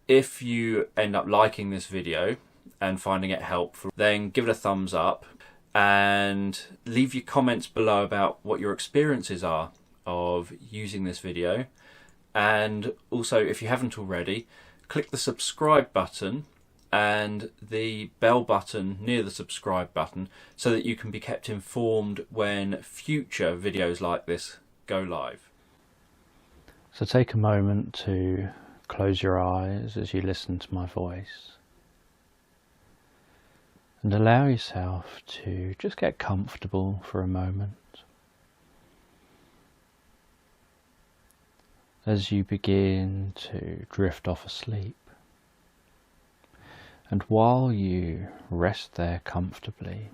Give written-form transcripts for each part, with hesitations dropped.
If you end up liking this video and finding it helpful, then give it a thumbs up and leave your comments below about what your experiences are of using this video. And also, if you haven't already, click the subscribe button and the bell button near the subscribe button so that you can be kept informed when future videos like this go live. So take a moment to close your eyes as you listen to my voice and allow yourself to just get comfortable for a moment as you begin to drift off asleep. And while you rest there comfortably,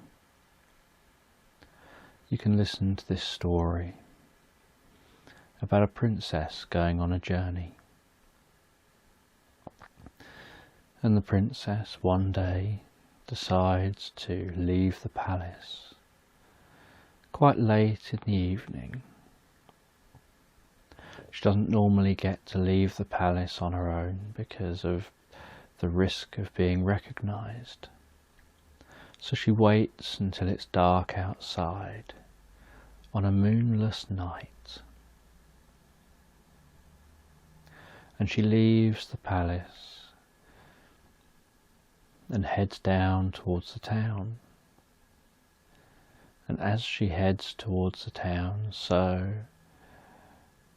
you can listen to this story about a princess going on a journey. And the princess one day decides to leave the palace quite late in the evening. She doesn't normally get to leave the palace on her own because of the risk of being recognized. So she waits until it's dark outside on a moonless night. And she leaves the palace and heads down towards the town. And as she heads towards the town, so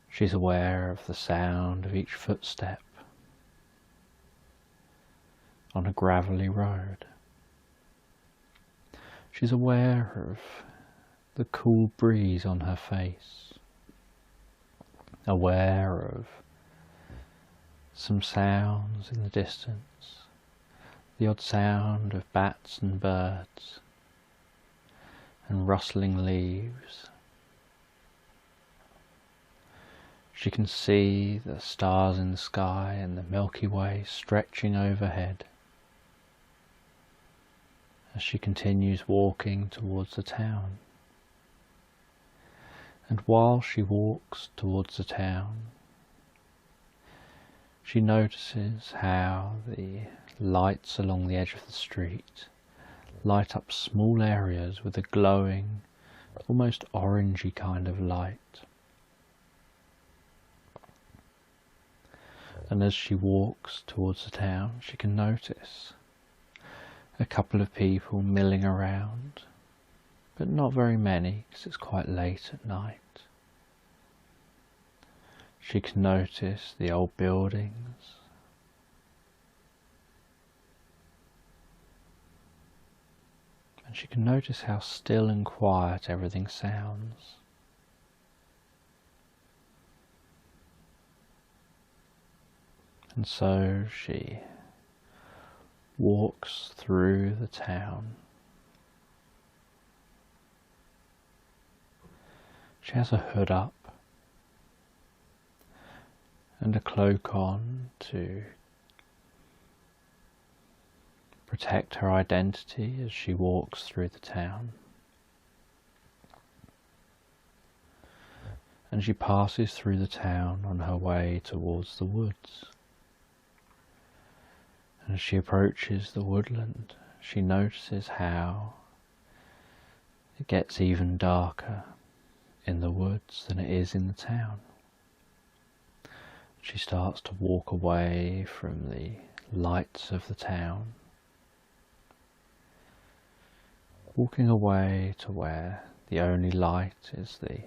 she's aware of the sound of each footstep on a gravelly road. She's aware of the cool breeze on her face, aware of some sounds in the distance, the odd sound of bats and birds and rustling leaves. She can see the stars in the sky and the Milky Way stretching overhead as she continues walking towards the town. And while she walks towards the town, she notices how the lights along the edge of the street light up small areas with a glowing, almost orangey kind of light. And as she walks towards the town, she can notice a couple of people milling around, but not very many because it's quite late at night. She can notice the old buildings, and she can notice how still and quiet everything sounds. And so she walks through the town. She has a hood up and a cloak on to protect her identity as she walks through the town. And she passes through the town on her way towards the woods. And as she approaches the woodland, she notices how it gets even darker in the woods than it is in the town. She starts to walk away from the lights of the town, walking away to where the only light is the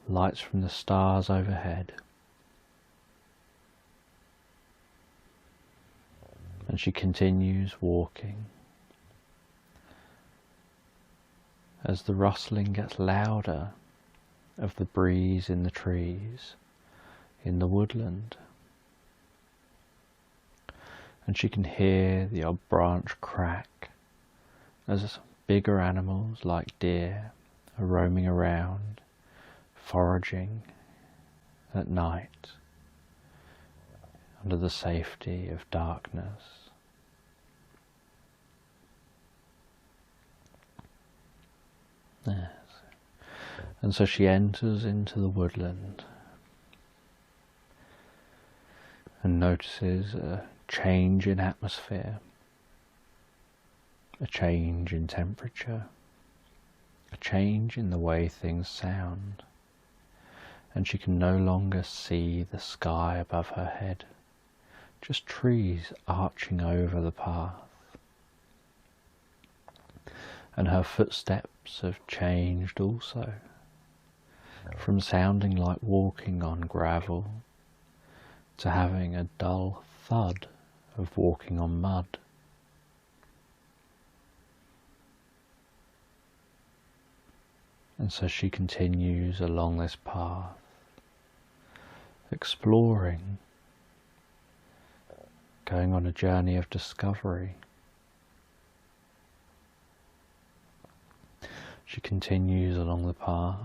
lights from the stars overhead. And she continues walking as the rustling gets louder of the breeze in the trees in the woodland. And she can hear the odd branch crack as bigger animals like deer are roaming around, foraging at night under the safety of darkness. Yes. And so she enters into the woodland and notices a change in atmosphere, a change in temperature, a change in the way things sound, and she can no longer see the sky above her head, just trees arching over the path. And her footsteps have changed also, from sounding like walking on gravel to having a dull thud of walking on mud. And so she continues along this path, exploring, going on a journey of discovery. She continues along the path,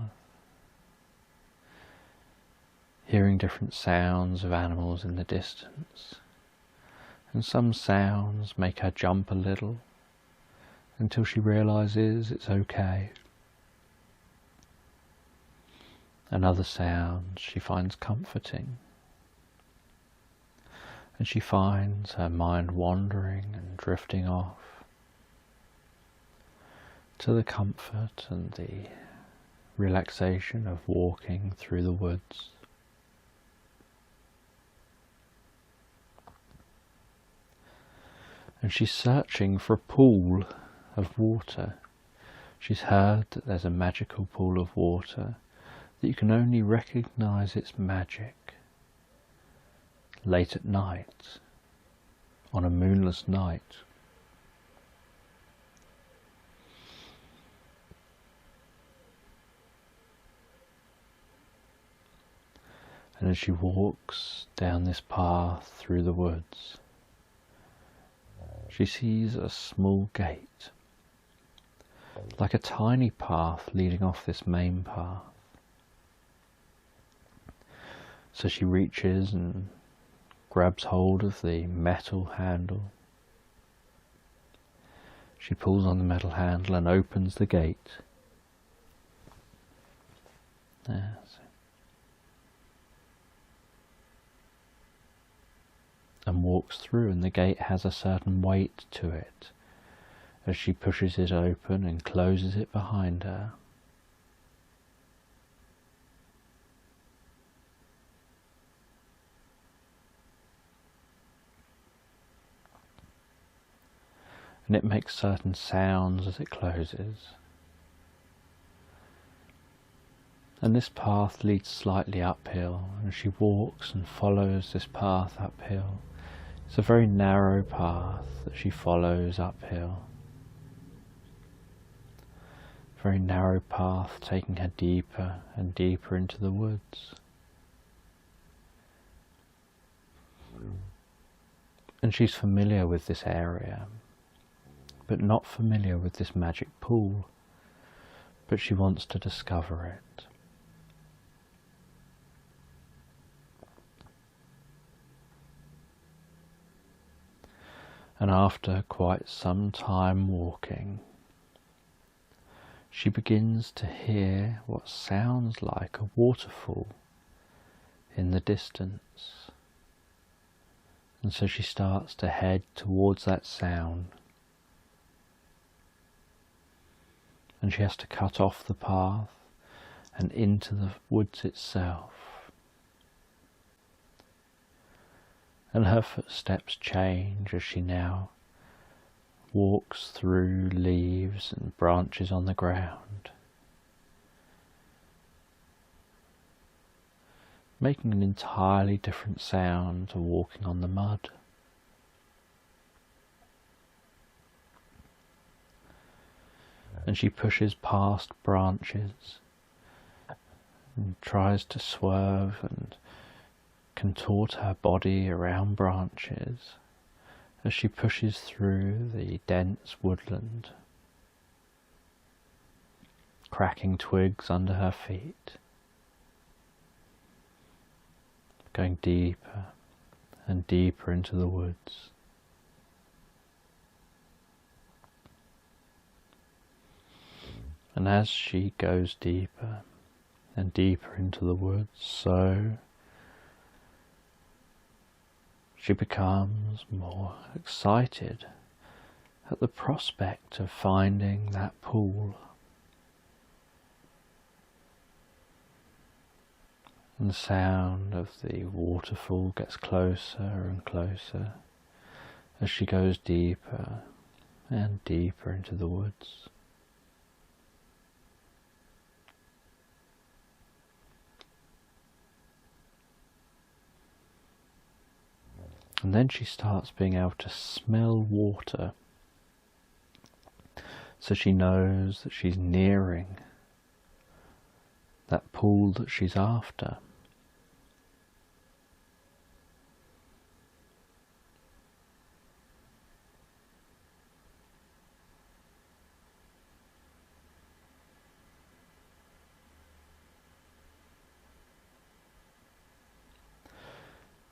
hearing different sounds of animals in the distance, and some sounds make her jump a little until she realizes it's okay. And other sounds she finds comforting, and she finds her mind wandering and drifting off to the comfort and the relaxation of walking through the woods. And she's searching for a pool of water. She's heard that there's a magical pool of water, that you can only recognize its magic late at night, on a moonless night. And as she walks down this path through the woods, she sees a small gate, like a tiny path leading off this main path. So she reaches and grabs hold of the metal handle. She pulls on the metal handle and opens the gate. There. And walks through, and the gate has a certain weight to it as she pushes it open and closes it behind her. And it makes certain sounds as it closes. And this path leads slightly uphill, and she walks and follows this path uphill. It's a very narrow path that she follows uphill. Very narrow path taking her deeper and deeper into the woods. And she's familiar with this area, but not familiar with this magic pool. But she wants to discover it. And after quite some time walking, she begins to hear what sounds like a waterfall in the distance. And so she starts to head towards that sound. And she has to cut off the path and into the woods itself. And her footsteps change as she now walks through leaves and branches on the ground, making an entirely different sound to walking on the mud. And she pushes past branches and tries to swerve and contort her body around branches as she pushes through the dense woodland, cracking twigs under her feet, going deeper and deeper into the woods. And as she goes deeper and deeper into the woods, so she becomes more excited at the prospect of finding that pool. And the sound of the waterfall gets closer and closer as she goes deeper and deeper into the woods. And then she starts being able to smell water, so she knows that she's nearing that pool that she's after.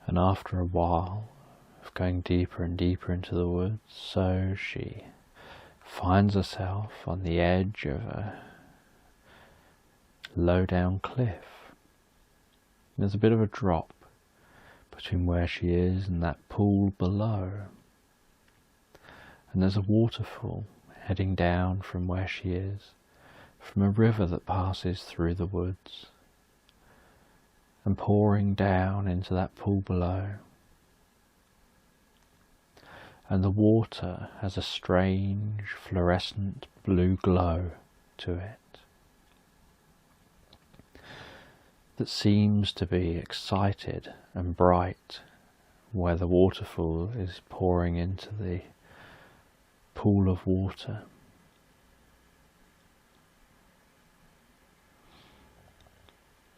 And after a while of going deeper and deeper into the woods, so she finds herself on the edge of a low-down cliff. There's a bit of a drop between where she is and that pool below. And there's a waterfall heading down from where she is, from a river that passes through the woods and pouring down into that pool below. And the water has a strange fluorescent blue glow to it that seems to be excited and bright where the waterfall is pouring into the pool of water.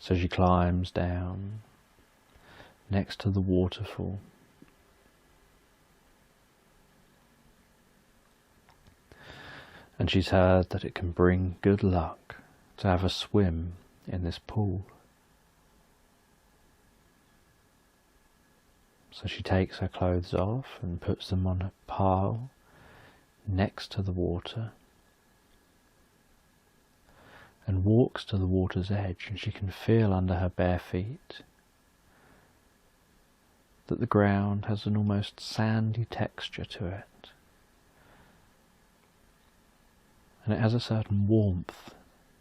So she climbs down next to the waterfall. And she's heard that it can bring good luck to have a swim in this pool. So she takes her clothes off and puts them on a pile next to the water and walks to the water's edge, and she can feel under her bare feet that the ground has an almost sandy texture to it, and it has a certain warmth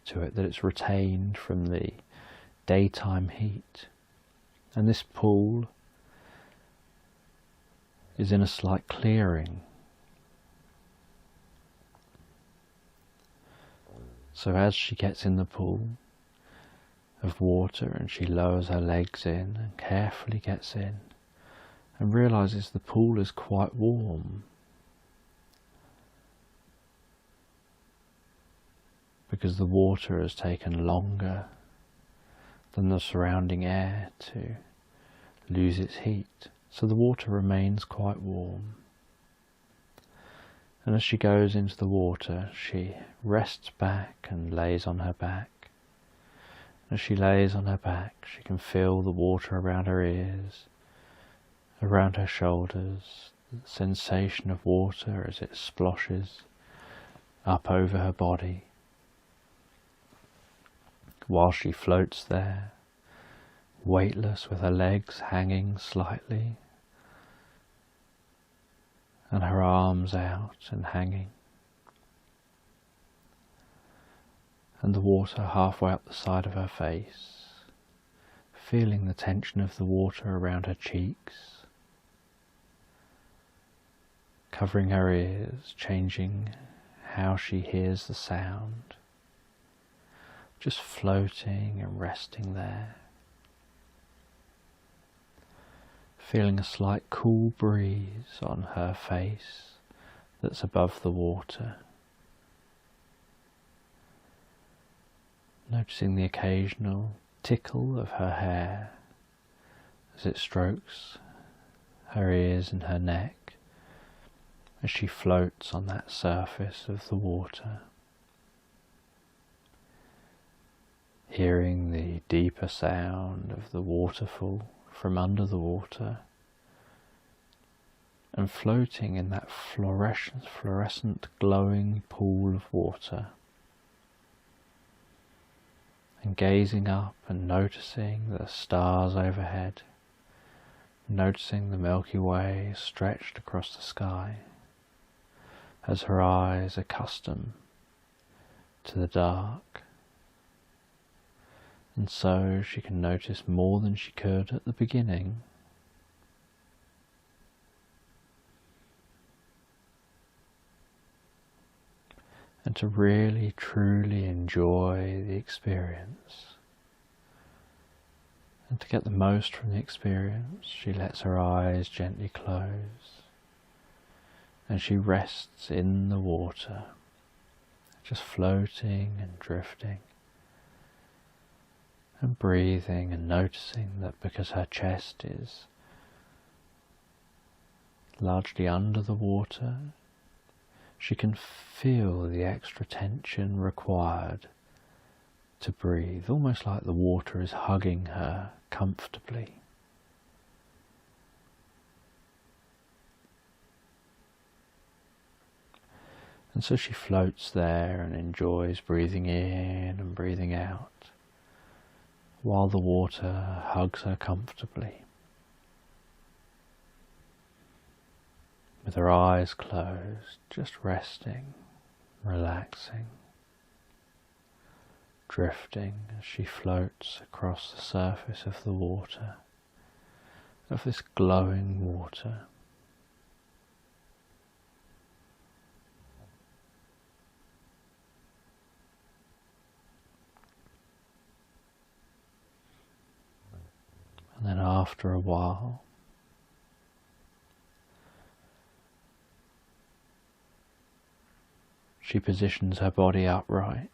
to it that it's retained from the daytime heat. And this pool is in a slight clearing. So as she gets in the pool of water and she lowers her legs in and carefully gets in and realizes the pool is quite warm, because the water has taken longer than the surrounding air to lose its heat. So the water remains quite warm. And as she goes into the water, she rests back and lays on her back. As she lays on her back, she can feel the water around her ears, around her shoulders, the sensation of water as it splashes up over her body, while she floats there, weightless, with her legs hanging slightly and her arms out and hanging, and the water halfway up the side of her face, feeling the tension of the water around her cheeks, covering her ears, changing how she hears the sound, just floating and resting there, feeling a slight cool breeze on her face that's above the water, noticing the occasional tickle of her hair as it strokes her ears and her neck as she floats on that surface of the water, hearing the deeper sound of the waterfall from under the water, and floating in that fluorescent glowing pool of water, and gazing up and noticing the stars overhead, noticing the Milky Way stretched across the sky as her eyes accustom to the dark, and so she can notice more than she could at the beginning. And to really truly enjoy the experience. And to get the most from the experience, she lets her eyes gently close and she rests in the water, just floating and drifting and breathing and noticing that because her chest is largely under the water, she can feel the extra tension required to breathe, almost like the water is hugging her comfortably. And so she floats there and enjoys breathing in and breathing out, while the water hugs her comfortably. With her eyes closed, just resting, relaxing, drifting as she floats across the surface of the water, of this glowing water. And then after a while, she positions her body upright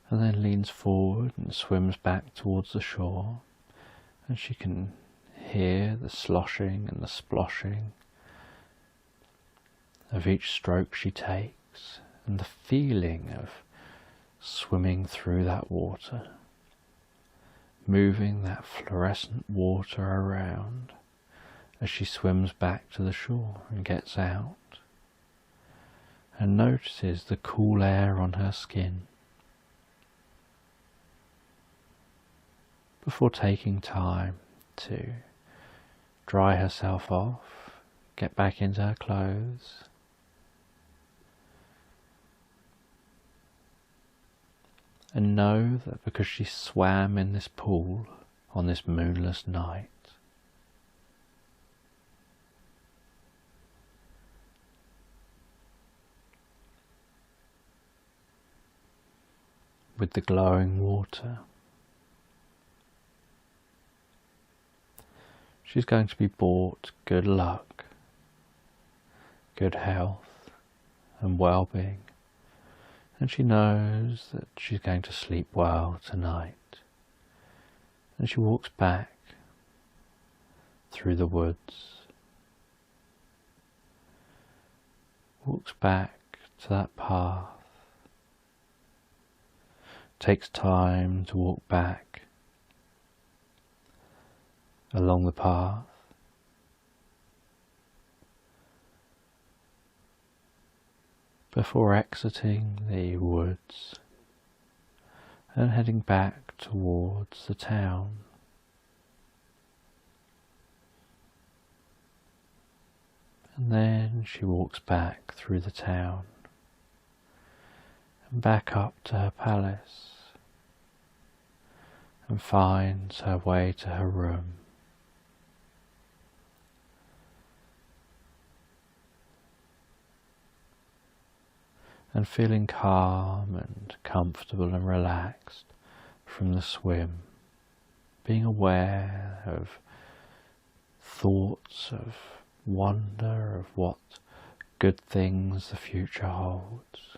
and then leans forward and swims back towards the shore, and she can hear the sloshing and the sploshing of each stroke she takes and the feeling of swimming through that water, moving that fluorescent water around as she swims back to the shore and gets out and notices the cool air on her skin before taking time to dry herself off, get back into her clothes, and know that because she swam in this pool on this moonless night, with the glowing water, she's going to be brought good luck, good health and well-being, and she knows that she's going to sleep well tonight. And she walks back through the woods, walks back to that path, takes time to walk back along the path, before exiting the woods and heading back towards the town. And then she walks back through the town and back up to her palace and finds her way to her room. And feeling calm and comfortable and relaxed from the swim, being aware of thoughts of wonder of what good things the future holds,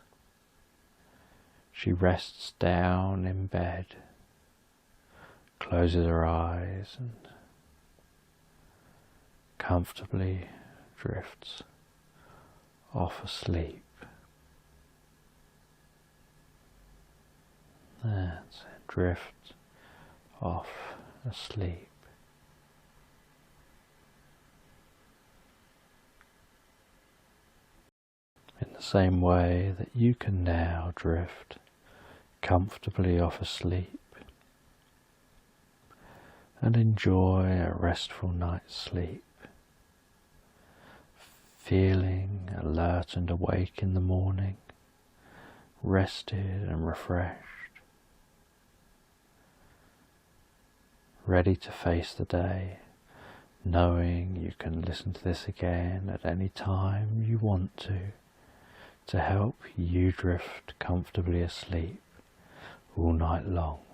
she rests down in bed, closes her eyes and comfortably drifts off asleep. That's it, drift off asleep. In the same way that you can now drift comfortably off asleep, and enjoy a restful night's sleep, feeling alert and awake in the morning, rested and refreshed, ready to face the day, knowing you can listen to this again at any time you want to help you drift comfortably asleep all night long.